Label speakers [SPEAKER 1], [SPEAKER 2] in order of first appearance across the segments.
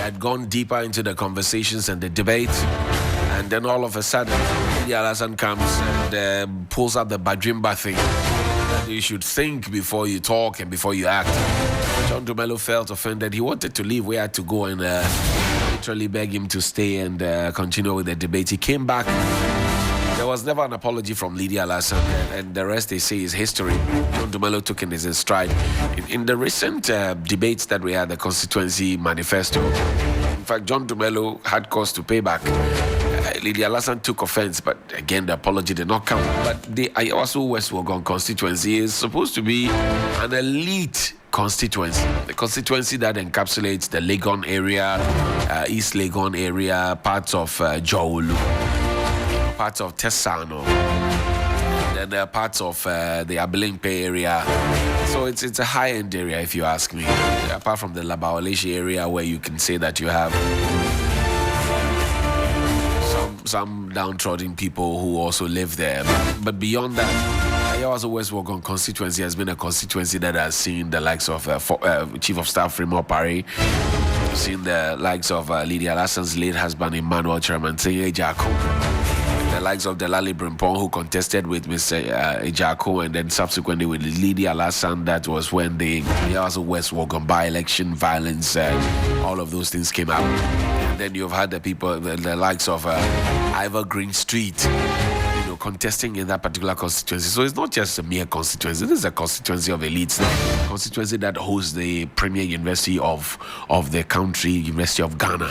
[SPEAKER 1] had gone deeper into the conversations and the debate. And then all of a sudden, Lydia Alassane comes and pulls out the Bajimba thing. That you should think before you talk and before you act. John Dumelo felt offended. He wanted to leave. We had to go and literally beg him to stay and continue with the debate. He came back. There was never an apology from Lydia Alassane, and the rest, they say, is history. John Dumelo took it as a stride. In the recent debates that we had, the constituency manifesto, in fact, John Dumelo had cause to pay back. Lydia Alassane took offense, but again, the apology did not come. But the Ayawaso West Wogon constituency is supposed to be an elite constituency. The constituency that encapsulates the Legon area, East Legon area, parts of Jowulu, parts of Tesano, and then parts of the Abelimpe area. So it's a high-end area, if you ask me. Apart from the Labawaleshi area, where you can say that you have some downtrodden people who also live there. But beyond that, Ayawaso West Wogon constituency has been a constituency that has seen the likes of Chief of Staff Remo Parry, seen the likes of Lydia Alassane's late husband Emmanuel Chairman Ejako, the likes of Delali Brimpong, who contested with Mr. Ejako, and then subsequently with Lydia Alassane. That was when the Ayawaso West Wogon by-election violence, all of those things came out. Then you've had the people, the likes of Ivor Green Street, contesting in that particular constituency. So it's not just a mere constituency. This is a constituency of elites, a constituency that hosts the premier university of the country, University of Ghana.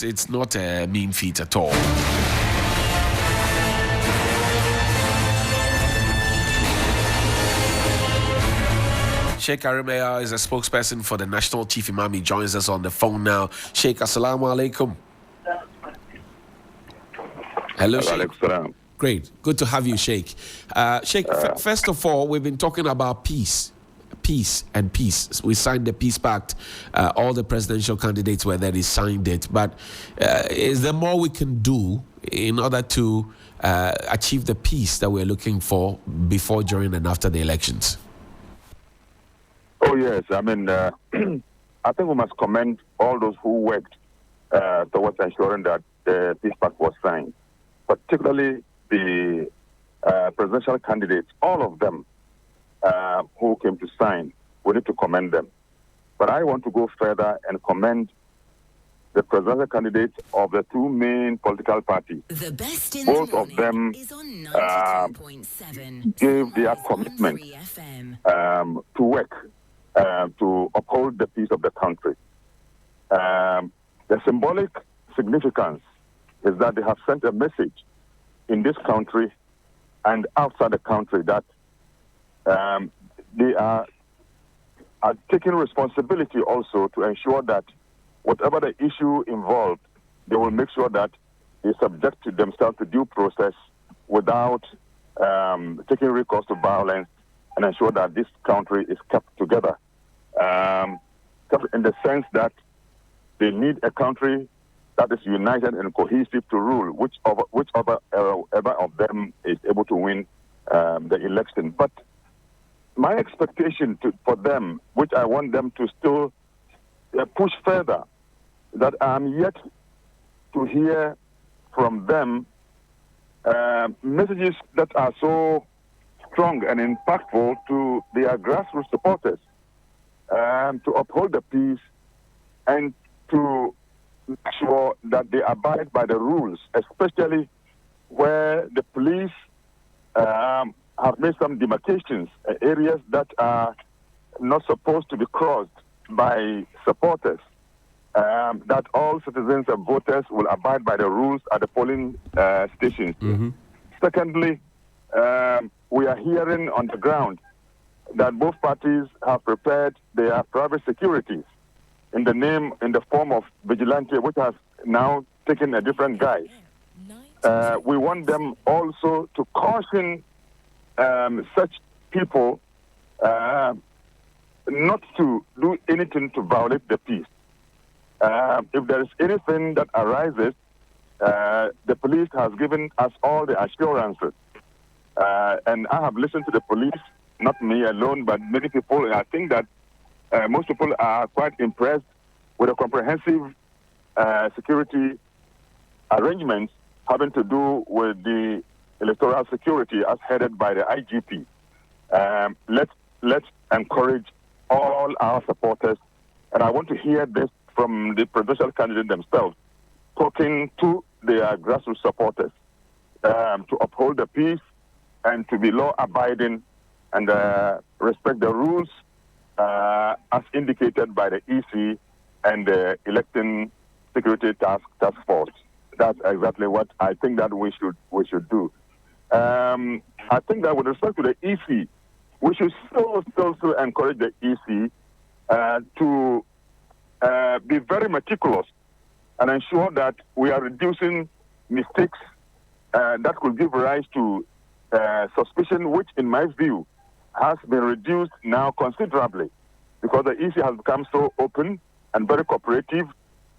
[SPEAKER 1] It's not a mean feat at all. Sheikh Arimea is a spokesperson for the National Chief Imam. He joins us on the phone now. Sheikh, assalamu alaikum. Hello, Sheikh. Great. Good to have you, Sheikh. Sheikh, first of all, we've been talking about peace. Peace. We signed the Peace Pact. All the presidential candidates were there, they signed it. But is there more we can do in order to achieve the peace that we're looking for before, during, and after the elections?
[SPEAKER 2] Oh, yes. I mean, I think we must commend all those who worked towards ensuring that the Peace Pact was signed, particularly the presidential candidates, all of them who came to sign. We need to commend them. But I want to go further and commend the presidential candidates of the two main political parties.
[SPEAKER 3] The best in
[SPEAKER 2] Both
[SPEAKER 3] the
[SPEAKER 2] of them
[SPEAKER 3] is on 92.7
[SPEAKER 2] gave their commitment to work to uphold the peace of the country. The symbolic significance is that they have sent a message in this country and outside the country that they are taking responsibility also to ensure that whatever the issue involved, they will make sure that they subject to themselves to due process without taking recourse to violence, and ensure that this country is kept together. In the sense that they need a country that is united and cohesive to rule, whichever of them is able to win the election. But my expectation for them, which I want them to still push further, that I'm yet to hear from them messages that are so strong and impactful to their grassroots supporters, to uphold the peace and to make sure that they abide by the rules, especially where the police have made some demarcations, areas that are not supposed to be crossed by supporters, that all citizens and voters will abide by the rules at the polling stations. Mm-hmm. Secondly, we are hearing on the ground that both parties have prepared their private securities in the form of vigilante, which has now taken a different guise. We want them also to caution such people not to do anything to violate the peace. If there is anything that arises, the police has given us all the assurances. And I have listened to the police, not me alone, but many people. I think that most people are quite impressed with a comprehensive security arrangements having to do with the electoral security as headed by the IGP. Let's encourage all our supporters, and I want to hear this from the presidential candidates themselves, talking to their grassroots supporters to uphold the peace and to be law-abiding and respect the rules as indicated by the EC and the Election Security Task Force. That's exactly what I think that we should do. I think that with respect to the EC, we should still encourage the EC to be very meticulous and ensure that we are reducing mistakes that could give rise to suspicion, which in my view has been reduced now considerably because the EC has become so open and very cooperative,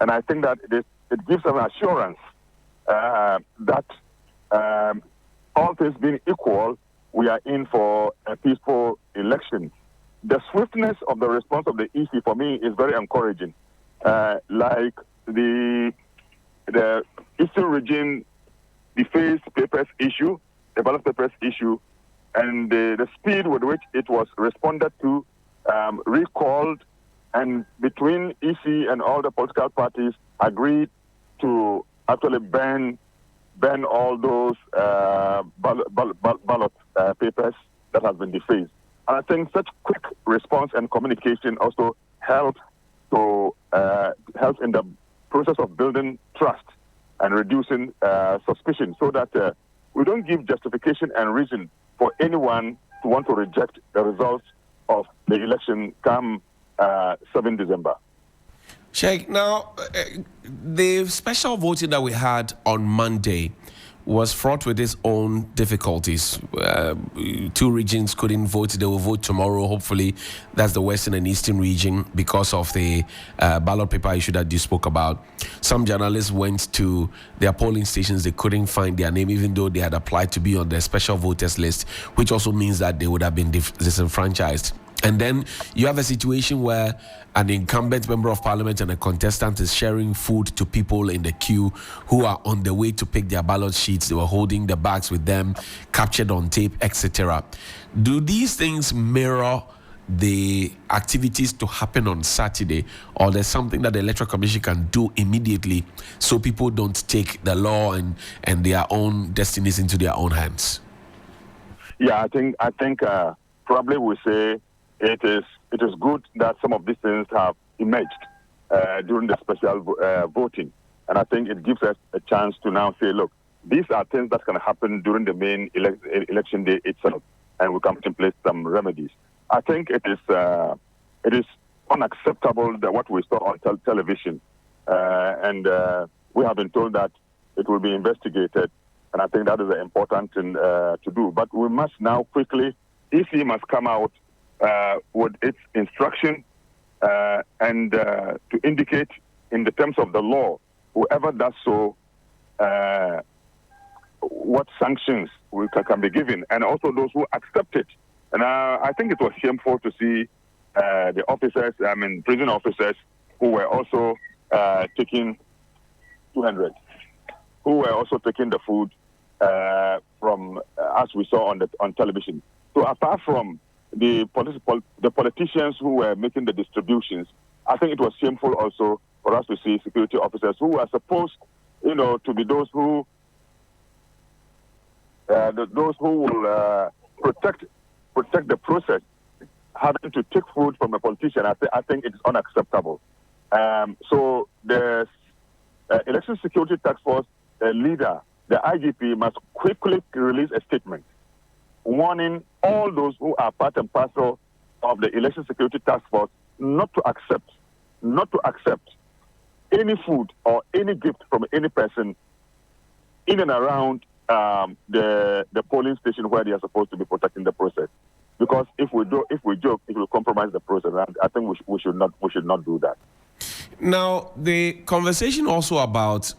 [SPEAKER 2] and I think that it gives an assurance that all things being equal, we are in for a peaceful election. The swiftness of the response of the EC for me is very encouraging. Like the Eastern region defaced papers issue, the ballot papers issue, and the speed with which it was responded to, recalled, and between EC and all the political parties agreed to actually ban all those ballot papers that have been defaced. And I think such quick response and communication also helps in the process of building trust and reducing suspicion, so that we don't give justification and reason for anyone to want to reject the results of the election come 7 December.
[SPEAKER 1] Sheikh, now, the special voting that we had on Monday was fraught with its own difficulties. Two regions couldn't vote. They will vote tomorrow, hopefully. That's the Western and Eastern region because of the ballot paper issue that you spoke about. Some journalists went to their polling stations. They couldn't find their name, even though they had applied to be on the special voters list, which also means that they would have been disenfranchised. And then you have a situation where an incumbent member of parliament and a contestant is sharing food to people in the queue who are on the way to pick their ballot sheets. They were holding the bags with them, captured on tape, etc. Do these things mirror the activities to happen on Saturday, or there's something that the Electoral Commission can do immediately so people don't take the law and their own destinies into their own hands?
[SPEAKER 2] Yeah, I think probably we say it is good that some of these things have emerged during the special voting. And I think it gives us a chance to now say, look, these are things that can happen during the main election day itself, and we can put in place some remedies. I think it is unacceptable that what we saw on television, and we have been told that it will be investigated, and I think that is an important thing to do. But we must now quickly, EC must come out with its instruction and to indicate in the terms of the law, whoever does so, what sanctions can be given, and also those who accept it. And I think it was shameful to see the officers, prison officers, who were also taking 200, who were also taking the food from, as we saw on television. So apart from the politicians who were making the distributions, I think it was shameful also for us to see security officers who are supposed, to be those who will protect the process, having to take food from a politician. I think it's unacceptable. So the Election Security Task Force leader, the IGP, must quickly release a statement warning all those who are part and parcel of the Election Security Task Force not to accept any food or any gift from any person in and around the polling station where they are supposed to be protecting the process. Because if we joke, it will compromise the process. And I think we should not do that.
[SPEAKER 1] Now, the conversation also about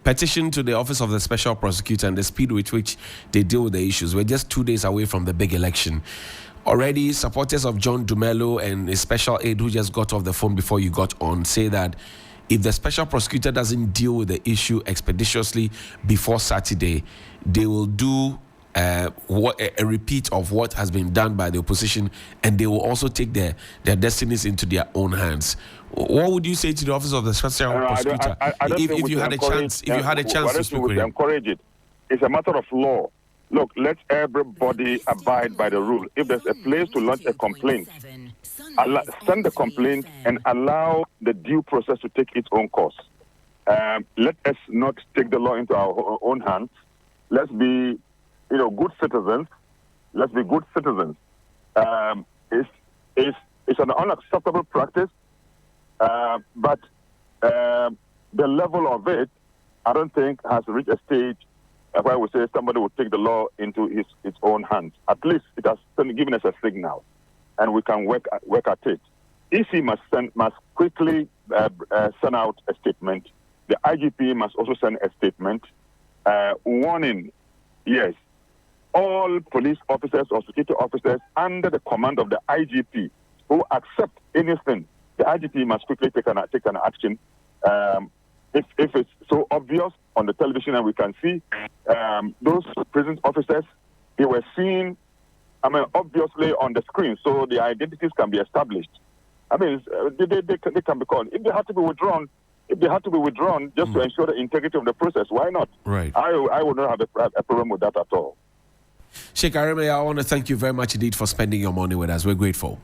[SPEAKER 1] petition to the Office of the Special Prosecutor and the speed with which they deal with the issues. We're just 2 days away from the big election. Already, supporters of John Dumelo and his special aide who just got off the phone before you got on say that if the special prosecutor doesn't deal with the issue expeditiously before Saturday, they will do a repeat of what has been done by the opposition, and they will also take their destinies into their own hands. What would you say to the office of the special prosecutor if you had a chance? If you had a chance to speak with him,
[SPEAKER 2] encourage it. It's a matter of law. Look, let everybody abide by the rule. If there's a place to launch a complaint, send the complaint and allow the due process to take its own course. Let us not take the law into our own hands. Let's be, good citizens. Let's be good citizens. It's an unacceptable practice, but the level of it, I don't think, has reached a stage where we say somebody will take the law into its own hands. At least it has given us a signal, and we can work at it. EC must quickly send out a statement. The IGP must also send a statement warning, yes, all police officers or security officers under the command of the IGP who accept anything, the IGP must quickly take an action. If it's so obvious on the television and we can see those prison officers, they were seen, obviously on the screen, so the identities can be established. They can be called. If they have to be withdrawn, just to ensure the integrity of the process, why not?
[SPEAKER 1] Right.
[SPEAKER 2] I would not have a problem with that at all.
[SPEAKER 1] Sheikh Arimaya, I want to thank you very much indeed for spending your morning with us. We're grateful.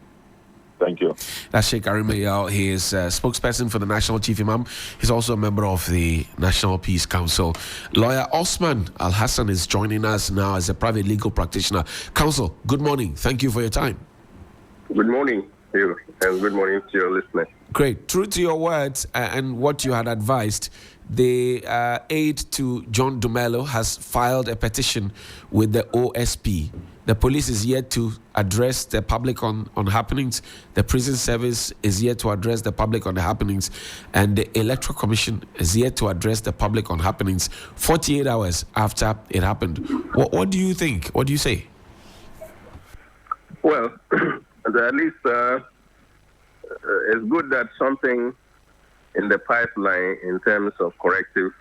[SPEAKER 2] Thank you.
[SPEAKER 1] That's Sheikh Arimaya. He is a spokesperson for the National Chief Imam. He's also a member of the National Peace Council. Lawyer Osman Al-Hassan is joining us now as a private legal practitioner. Counsel, good morning. Thank you for your time.
[SPEAKER 4] Good morning to you, and good morning to your listeners.
[SPEAKER 1] Great. True to your words and what you had advised, the aide to John Dumelo has filed a petition with the OSP. The police is yet to address the public on happenings. The prison service is yet to address the public on the happenings. And the Electoral Commission is yet to address the public on happenings 48 hours after it happened. What do you think? What do you say?
[SPEAKER 4] Well, at least it's good that something in the pipeline in terms of corrective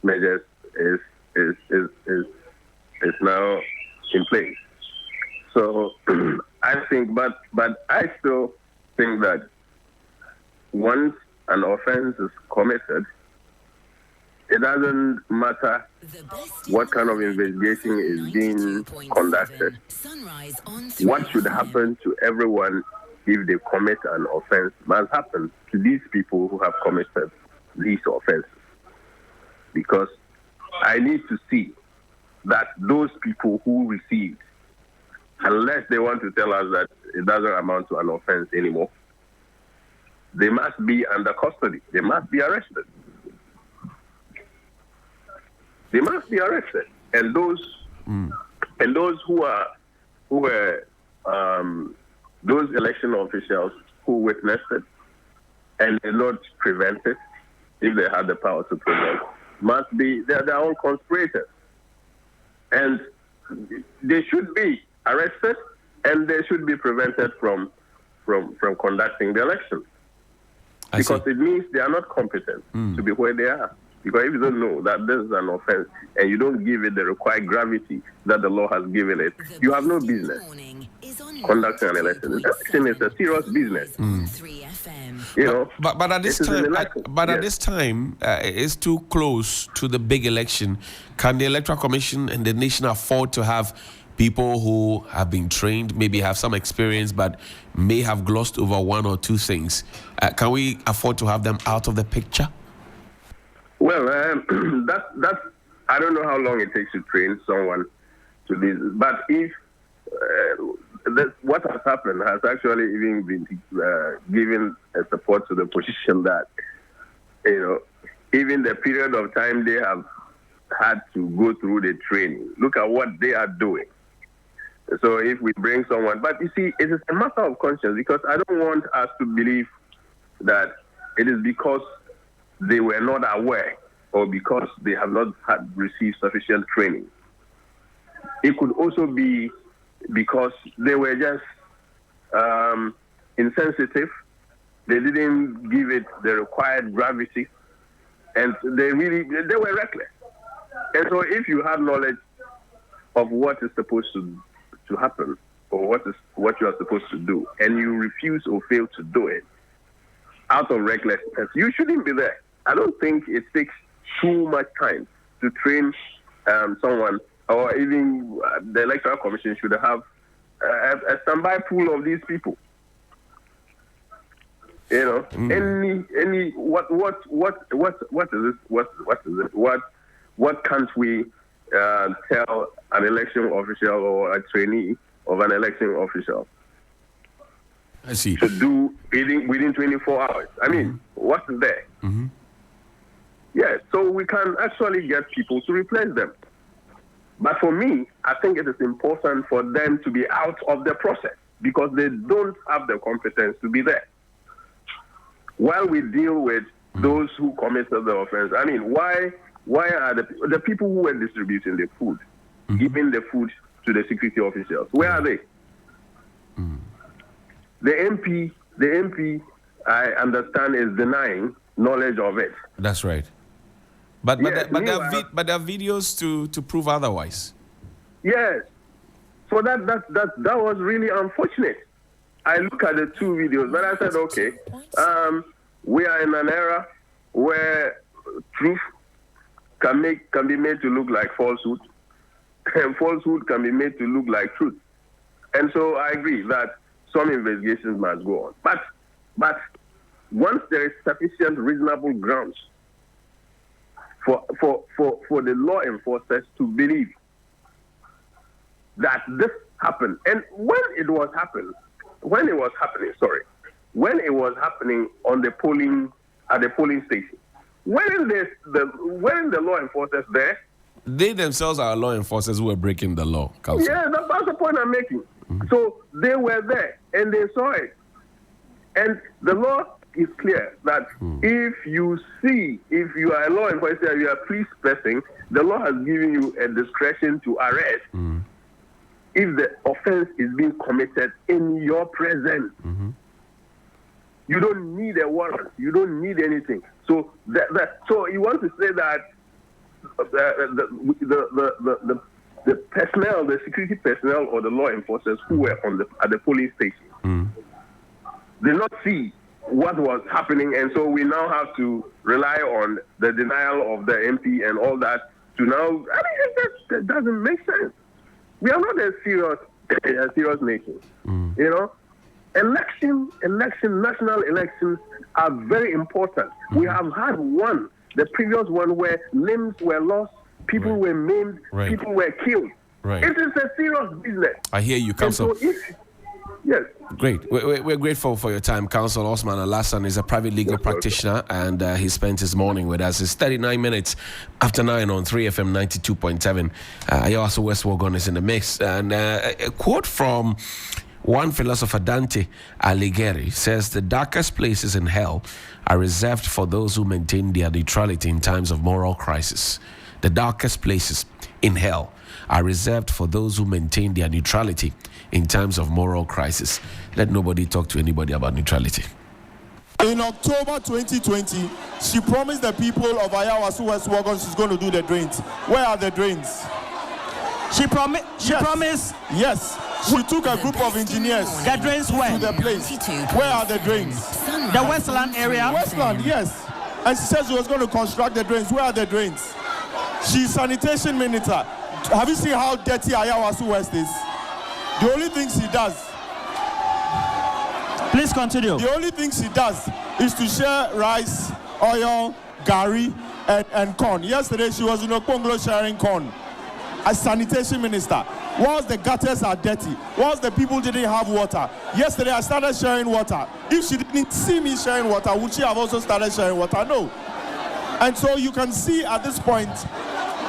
[SPEAKER 4] measures is now in place. So I think, but I still think that once an offense is committed, it doesn't matter what kind of investigation is being conducted. What should happen to everyone if they commit an offense must happen to these people who have committed these offenses. Because I need to see that those people who received, unless they want to tell us that it doesn't amount to an offense anymore, they must be under custody. They must be arrested. They must be arrested. And those who were those election officials who witnessed it and did not prevent it, if they had the power to prevent, must be their own conspirators. And they should be arrested and they should be prevented from conducting the elections. Because it means they are not competent to be where they are. Because if you don't know that this is an offense and you don't give it the required gravity that the law has given it, you have no business conducting an election. Election is a serious business.
[SPEAKER 1] But at this time, it's too close to the big election. Can the Electoral Commission and the nation afford to have people who have been trained, maybe have some experience, but may have glossed over one or two things? Can we afford to have them out of the picture?
[SPEAKER 4] Well, that's I don't know how long it takes to train someone to this, but if what has happened has actually even been given a support to the position that, even the period of time they have had to go through the training, look at what they are doing. So if we bring someone, but you see, it is a matter of conscience, because I don't want us to believe that it is because they were not aware or because they have not received sufficient training. It could also be because they were just insensitive. They didn't give it the required gravity, and they were reckless. And so, if you have knowledge of what is supposed to happen, or what you are supposed to do, and you refuse or fail to do it out of recklessness, you shouldn't be there. I don't think it takes too much time to train someone, or even the Electoral Commission should have a standby pool of these people. You know, any what is this? What is it? What can't we tell an election official or a trainee of an election official?
[SPEAKER 1] I see.
[SPEAKER 4] To do within 24 hours. I mean, what's there?
[SPEAKER 1] Mm-hmm.
[SPEAKER 4] Yeah, so we can actually get people to replace them. But for me, I think it is important for them to be out of the process because they don't have the competence to be there. While we deal with those who committed the offense, I mean, why are the people who were distributing the food, giving the food to the security officials, where are they? The MP, I understand, is denying knowledge of it.
[SPEAKER 1] That's right. But there are videos to prove otherwise. Yes.
[SPEAKER 4] So that was really unfortunate. I look at the two videos, but I said, okay, we are in an era where truth can be made to look like falsehood, and falsehood can be made to look like truth. And so I agree that some investigations must go on. But once there is sufficient reasonable grounds for the law enforcers to believe that this happened, and when it was happening on the polling at the polling station, weren't the law enforcers there?
[SPEAKER 1] They themselves are law enforcers who were breaking the law, Council.
[SPEAKER 4] Yeah, that's the point I'm making. So they were there and they saw it. And the law is clear that if you are a law enforcer, you are a police person, the law has given you a discretion to arrest if the offense is being committed in your presence. You don't need a warrant. You don't need anything. So so you want to say that the personnel, the security personnel, or the law enforcers who were at the police station did not see what was happening, and so we now have to rely on the denial of the MP and all that to now. I mean, that doesn't make sense. We are not a serious nation. You know, national elections are very important. We have had one, the previous one, where limbs were lost, people were maimed, people were killed. It is a serious business.
[SPEAKER 1] I hear you, Council.
[SPEAKER 4] Yes.
[SPEAKER 1] Great. We're grateful for your time. Council Osman Alassan is a private legal practitioner, and he spent his morning with us. It's 39 minutes after 9 on 3FM 92.7. Ayawaso West Wagon is in the mix. And a quote from one philosopher, Dante Alighieri, says the darkest places in hell are reserved for those who maintain their neutrality in times of moral crisis. The darkest places in hell are reserved for those who maintain their neutrality in times of moral crisis. Let nobody talk to anybody about neutrality.
[SPEAKER 5] In October 2020, she promised the people of Ayawaso West Wagon she's going to do the drains. Where are the drains?
[SPEAKER 6] She promised.
[SPEAKER 5] Yes. She took a group of engineers.
[SPEAKER 6] The drains where?
[SPEAKER 5] To the place. Where are the drains?
[SPEAKER 6] The Westland area.
[SPEAKER 5] Westland, yes. And she said she was going to construct the drains. Where are the drains? She's sanitation minister. Have you seen how dirty Ayawaso West is? The only thing she does.
[SPEAKER 6] Please continue.
[SPEAKER 5] The only thing she does is to share rice, oil, gari, and corn. Yesterday she was in Okponglo sharing corn. As sanitation minister, whilst the gutters are dirty, whilst the people didn't have water. Yesterday I started sharing water. If she didn't see me sharing water, would she have also started sharing water? No. And so you can see at this point,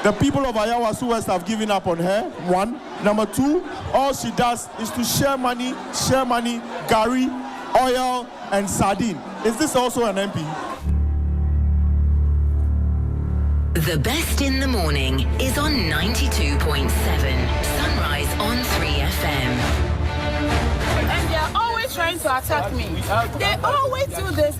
[SPEAKER 5] the people of Ayawaso West have given up on her, one. Number two, all she does is to share money, gari, oil, and sardine. Is this also an MP?
[SPEAKER 3] The best in the morning is on 92.7. Sunrise on 3FM.
[SPEAKER 7] trying to attack me. They always do this.